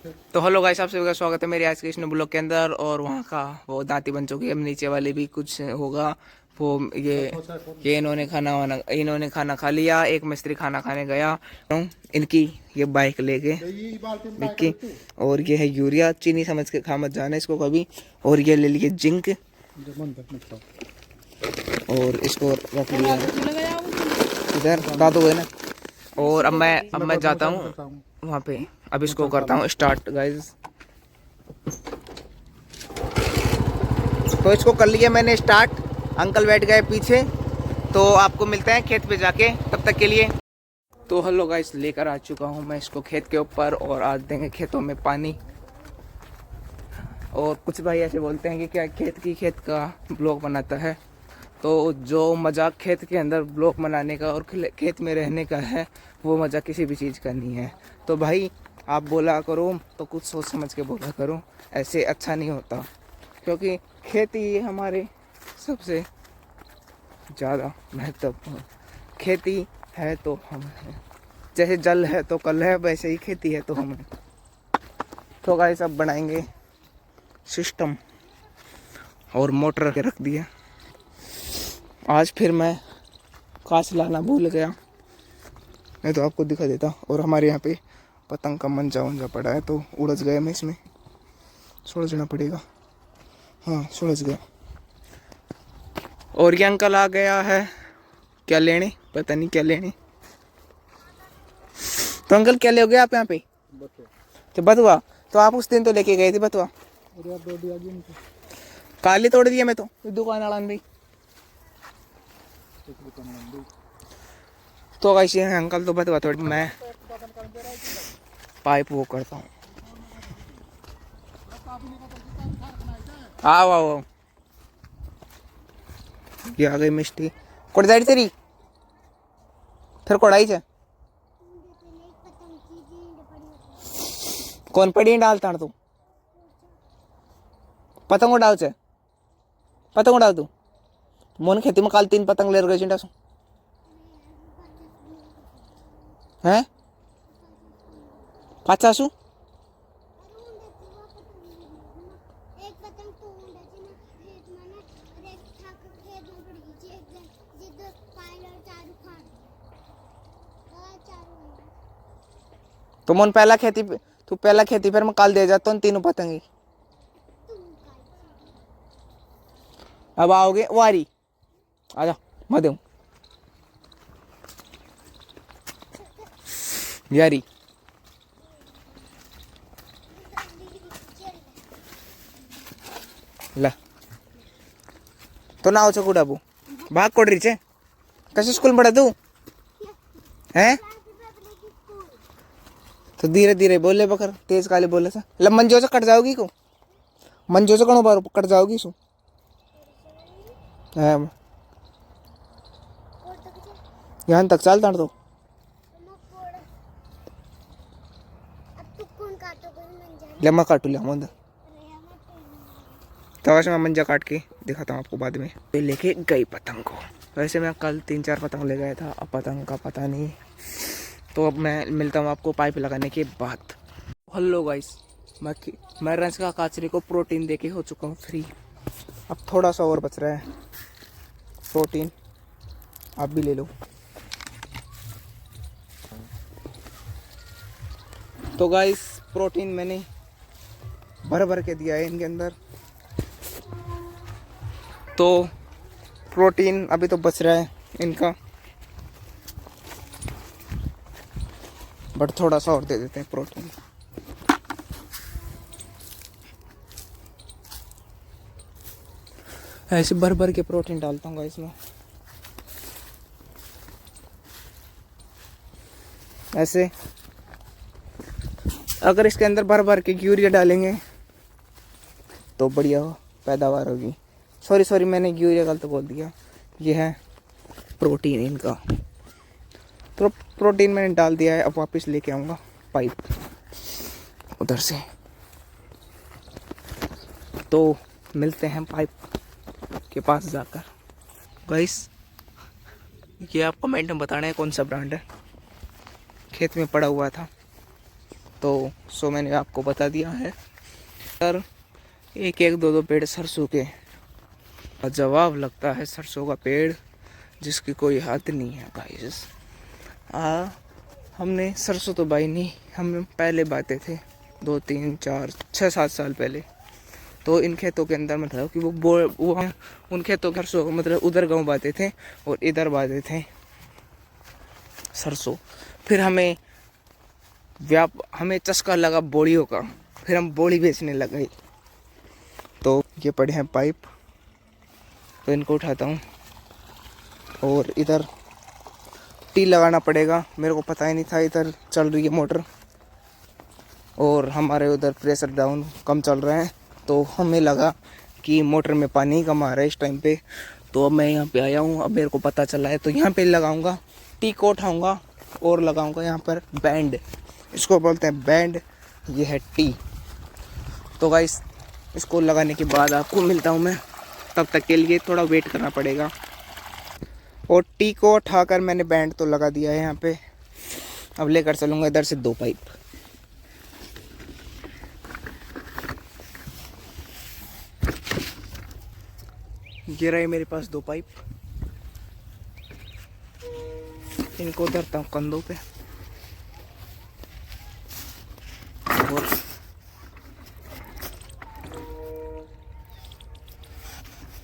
तो hello guys, आप सभी का स्वागत है मेरे आज के इस ब्लॉग के अंदर। और वहाँ का वो दांती बन चुकी है, अब नीचे वाले भी कुछ होगा वो। ये इन्होंने खाना खा लिया। एक मिस्त्री खाना खाने गया। इनकी ये बाइक लेके निक्की। और ये है यूरिया, चीनी समझ के खा मत जाना इसको कभी। और ये ले लिए जिंक और इसको रख लिया इधर दादू है ना। और अब मैं जाता हूँ वहाँ पे। अब इसको करता हूँ स्टार्ट गाइस। तो इसको कर लिया मैंने स्टार्ट। अंकल बैठ गए पीछे। तो आपको मिलते हैं खेत पे जाके, तब तक के लिए। तो हेलो गाइस, लेकर आ चुका हूँ मैं इसको खेत के ऊपर। और आज देंगे खेतों में पानी। और कुछ भाई ऐसे बोलते हैं कि क्या खेत का ब्लॉग बनाता है। तो जो मज़ा खेत के अंदर ब्लॉग बनाने का और खेत में रहने का है, वो मज़ा किसी भी चीज़ का नहीं है। तो भाई आप बोला करो तो कुछ सोच समझ के बोला करो, ऐसे अच्छा नहीं होता। क्योंकि खेती हमारे सबसे ज़्यादा महत्वपूर्ण। खेती है तो हम हैं, जैसे जल है तो कल है, वैसे ही खेती है तो हम हैं। तो गाइस अब बनाएंगे सिस्टम। और मोटर के रख दिया। आज फिर मैं कांच लाना भूल गया, मैं तो आपको दिखा देता। और हमारे यहाँ पे पतंग का मंजा वंजा पड़ा है, तो उड़ज गया मैं इसमें। सुलझना पड़ेगा। हाँ सुलझ गया। और ये अंकल आ गया है, क्या लेने पता नहीं क्या लेने। तो अंकल क्या ले गए आप यहाँ पे? तो बथुआ तो आप उस दिन तो लेके गए थे बथुआ। काली तोड़ दिया मैं तो दुकान वाला भाई। तो कैसे है अंकल, तो बतवा थोड़ी मैं पाइप वो करता हूँ। आओ आओ आओ, ये आ गई मिस्टी। कोड़दाड़ी तेरी फिर कोड़ाई च कौन पड़ी डालता तू? पतंग उड़ाओ च पतंग उड़ाओ तू। मोन खेती में काल 3 पतंग ले गए चिंटा सु हैं 50 तो मोन पहला खेती तू पहला खेती फिर मैं काल दे जाता हूँ 3 पतंगी। अब आओगे वारी आजा मैं दूँ यारी। ला तो ना हो कुडाबू भाग कोड रही छे कैसे स्कूल में पढ़ा तू हैं? तो धीरे धीरे बोले बकर, तेज काले बोले सा। लब मंजो से कट जाओगी को, मंजो से कणो बार कट जाओगी सु यहाँ तक चलता तो। ले मैं काटू लिया मंद तो वैसे मैं मंजा काट के दिखाता हूँ आपको बाद में। ये लेके गई पतंग को। वैसे मैं कल 3-4 पतंग ले गया था, अब पतंग का पता नहीं। तो अब मैं मिलता हूँ आपको पाइप लगाने के बाद। हेलो गाइस, मैं रंस का काचरी को प्रोटीन देके हो चुका हूँ फ्री। अब थोड़ा सा और बच रहा है प्रोटीन, आप भी ले लो। तो गाइस प्रोटीन मैंने भर भर के दिया है इनके अंदर। तो प्रोटीन अभी तो बच रहा है इनका, बट थोड़ा सा और दे देते हैं प्रोटीन। ऐसे भर भर के प्रोटीन डालता हूँ इसमें। ऐसे अगर इसके अंदर भर भर के यूरिया डालेंगे तो बढ़िया पैदावार होगी। सॉरी मैंने यूरिया गलत बोल दिया, ये है प्रोटीन इनका। तो प्रोटीन मैंने डाल दिया है। अब वापस लेके आऊँगा पाइप उधर से। तो मिलते हैं पाइप के पास जाकर। गाइस ये आप कमेंट में बताना है कौन सा ब्रांड है, खेत में पड़ा हुआ था। तो सो मैंने आपको बता दिया है। सर एक एक दो दो पेड़ सरसों के, जवाब लगता है सरसों का पेड़ जिसकी कोई हद नहीं है गाइस। हमने सरसों तो बाई नहीं, हम पहले बाते थे 2 3 4 6 7 साल पहले। तो इन खेतों के अंदर मतलब कि वो उन खेतों के सरसों मतलब उधर गाँव बाते थे और इधर बाते थे सरसों। फिर हमें चस्का लगा बोड़ियों का, फिर हम बोड़ी बेचने लग गए। तो ये पड़े हैं पाइप, तो इनको उठाता हूँ और इधर टी लगाना पड़ेगा। मेरे को पता ही नहीं था इधर चल रही है मोटर और हमारे उधर प्रेशर डाउन कम चल रहा है, तो हमें लगा कि मोटर में पानी ही कम आ रहा है इस टाइम पे। तो अब मैं यहाँ पे आया हूँ, अब मेरे को पता चला है, तो यहाँ पे लगाऊंगा टी को उठाऊंगा और लगाऊंगा यहाँ पर बैंड, इसको बोलते हैं बैंड, ये है टी। तो गाइस इसको लगाने के बाद आपको मिलता हूँ मैं, तब तक के लिए थोड़ा वेट करना पड़ेगा। और टी को उठाकर मैंने बैंड तो लगा दिया है यहाँ पे, अब लेकर चलूँगा इधर से 2 पाइप। ये रहे मेरे पास 2 पाइप, इनको धरता हूँ कंधों पे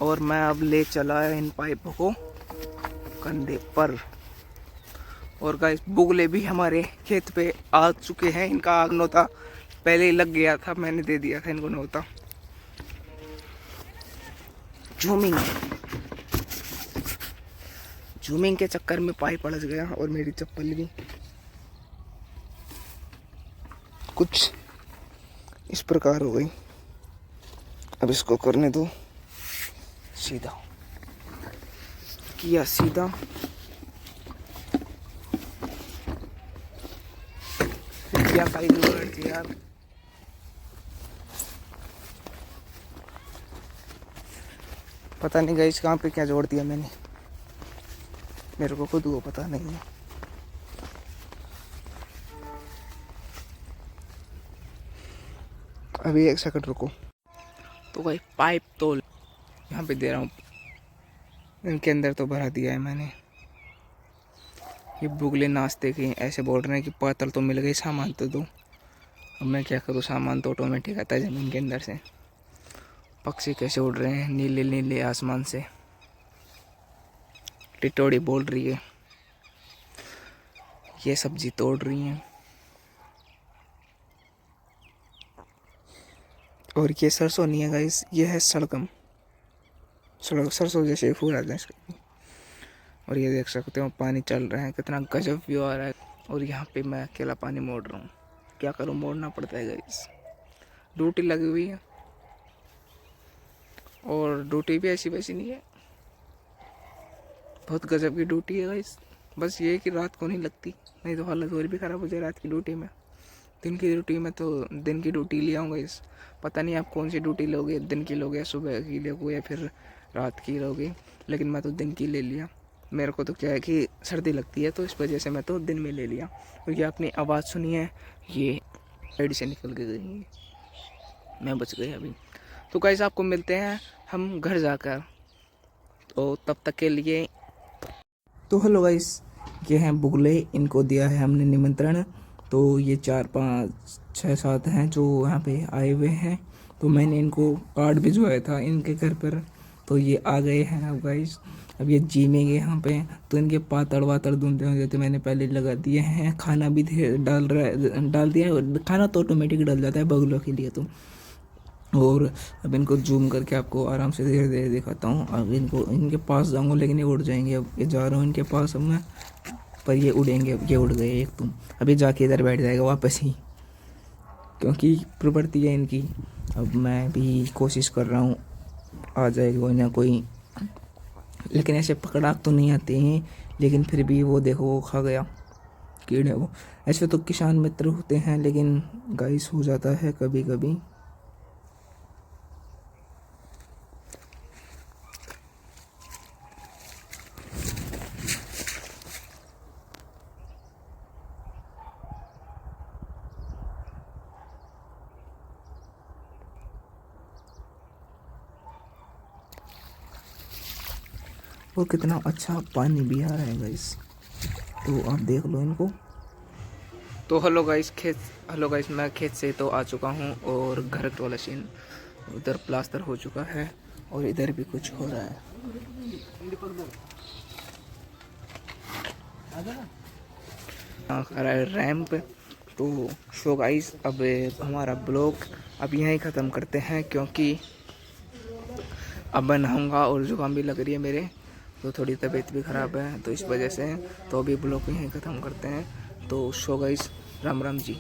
और मैं अब ले चला इन पाइपों को कंधे पर। और गाइस बुगले भी हमारे खेत पे आ चुके हैं, इनका आग नोता पहले ही लग गया था, मैंने दे दिया था इनको नोता। जूमिंग के चक्कर में पाइप अड़स गया और मेरी चप्पल भी कुछ इस प्रकार हो गई। अब इसको करने दो सीधा, किया सीधा, क्या साइड थी यार। पता नहीं गाइस कहाँ पे क्या जोड़ दिया मैंने, मेरे को खुद को पता नहीं है। अभी 1 सेकंड रुको। तो भाई पाइप तो यहाँ पे दे रहा हूँ, इनके अंदर तो भरा दिया है मैंने। ये बुगले नाश्ते के ऐसे बोल रहे हैं कि पातल तो मिल गई, सामान तो दो। अब मैं क्या करूँ, सामान तो ऑटोमेटिक आता है ज़मीन के अंदर से। पक्षी कैसे उड़ रहे हैं नीले नीले आसमान से, टिटोड़ी बोल रही है, ये सब्जी तोड़ रही हैं। और ये सरसों नहीं है गाइस, ये है सड़गम, सरसों जैसे फूल आते हैं इसके। और ये देख सकते हो पानी चल रहा है, कितना गजब व्यू आ रहा है। और यहाँ पे मैं अकेला पानी मोड़ रहा हूँ, क्या करूँ, मोड़ना पड़ता है गाइस, ड्यूटी लगी हुई है। और ड्यूटी भी ऐसी वैसी नहीं है, बहुत गजब की ड्यूटी है गाइस। बस ये है कि रात को नहीं लगती, नहीं तो हालत और भी ख़राब हो जाए रात की ड्यूटी में। दिन की ड्यूटी में तो दिन की ड्यूटी ले आऊँगा इस, पता नहीं आप कौन सी ड्यूटी लोगे, दिन की लोगे, सुबह की लोगे या फिर रात की लोगे, लेकिन मैं तो दिन की ले लिया। मेरे को तो क्या है कि सर्दी लगती है, तो इस वजह से मैं तो दिन में ले लिया। और ये अपनी आवाज़ सुनी है, ये साइड से निकल के गई, मैं बच गई अभी। तो गाइस आपको मिलते हैं हम घर जाकर, तो तब तक के लिए। तो हेलो गाइस, ये हैं बुगले, इनको दिया है हमने निमंत्रण। तो ये 4 5 6 7 हैं जो यहाँ पे आए हुए हैं, तो मैंने इनको कार्ड भिजवाया था इनके घर पर, तो ये आ गए हैं अब गाइस। अब ये जीमेंगे यहाँ पे, तो इनके पातड़ वातड़ धुंधे होंगे तो मैंने पहले लगा दिए हैं। खाना भी डाल दिया है, खाना तो ऑटोमेटिक डाल जाता है बगुलों के लिए। तो और अब इनको जूम करके आपको आराम से धीरे धीरे दिखाता हूँ। अब इनको इनके पास जाऊँगा लेकिन ये उड़ जाएंगे। अब ये जा रहा हूँ इनके पास अब मैं, पर ये उड़ेंगे। अब ये उड़ गए एक, तुम अभी जाके इधर बैठ जाएगा वापस ही, क्योंकि प्रवृत्ति है इनकी। अब मैं भी कोशिश कर रहा हूँ आ जाएगा कोई ना कोई, लेकिन ऐसे पकड़ाक तो नहीं आते हैं। लेकिन फिर भी वो देखो वो खा गया कीड़े। वो ऐसे तो किसान मित्र होते हैं, लेकिन गाइस हो जाता है कभी कभी। और कितना अच्छा पानी भी आ रहा है गाइस, तो आप देख लो इनको। तो हेलो गाइस मैं खेत से तो आ चुका हूँ और घर वाला सीन, उधर प्लास्टर हो चुका है और इधर भी कुछ हो रहा है। आ रहा है रैंप। तो गाइस अब हमारा ब्लॉग अब यहीं ख़त्म करते हैं, क्योंकि अब मैं नहाऊंगा और जुकाम भी लग रही है मेरे, तो थोड़ी तबीयत भी ख़राब है, तो इस वजह से तो अभी ब्लॉग को यहीं ख़त्म करते हैं। तो गाइस राम राम जी।